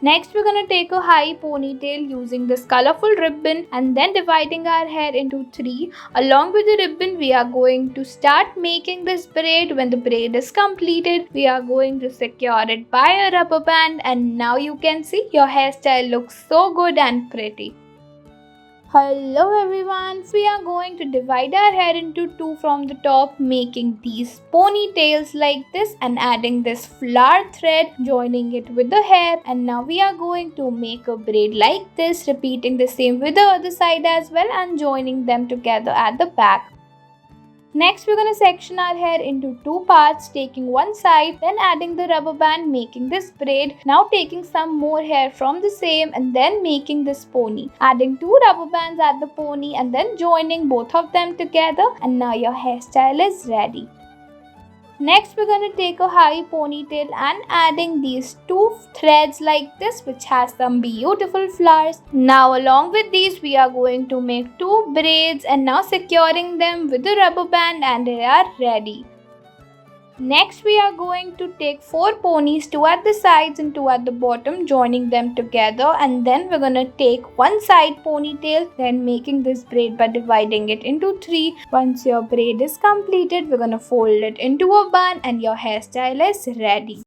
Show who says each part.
Speaker 1: Next, we're gonna take a high ponytail using this colorful ribbon and then dividing our hair into 3. Along with the ribbon, we are going to start making this braid. When the braid is completed, we are going to secure it by a rubber band, and now you can see your hairstyle looks so good and pretty. Hello everyone, we are going to divide our hair into 2 from the top, making these ponytails like this and adding this flower thread, joining it with the hair, and now we are going to make a braid like this, repeating the same with the other side as well and joining them together at the back. Next, we're going to section our hair into 2 parts, taking one side, then adding the rubber band, making this braid. Now taking some more hair from the same and then making this pony. Adding 2 rubber bands at the pony and then joining both of them together, and now your hairstyle is ready. Next, we're going to take a high ponytail and adding these 2 threads like this, which has some beautiful flowers. Now along with these, we are going to make 2 braids and now securing them with the rubber band, and they are ready. Next, we are going to take 4 ponies, 2 at the sides and 2 at the bottom, joining them together, and then we're gonna take one side ponytail, then making this braid by dividing it into 3. Once your braid is completed, we're gonna fold it into a bun and your hairstyle is ready.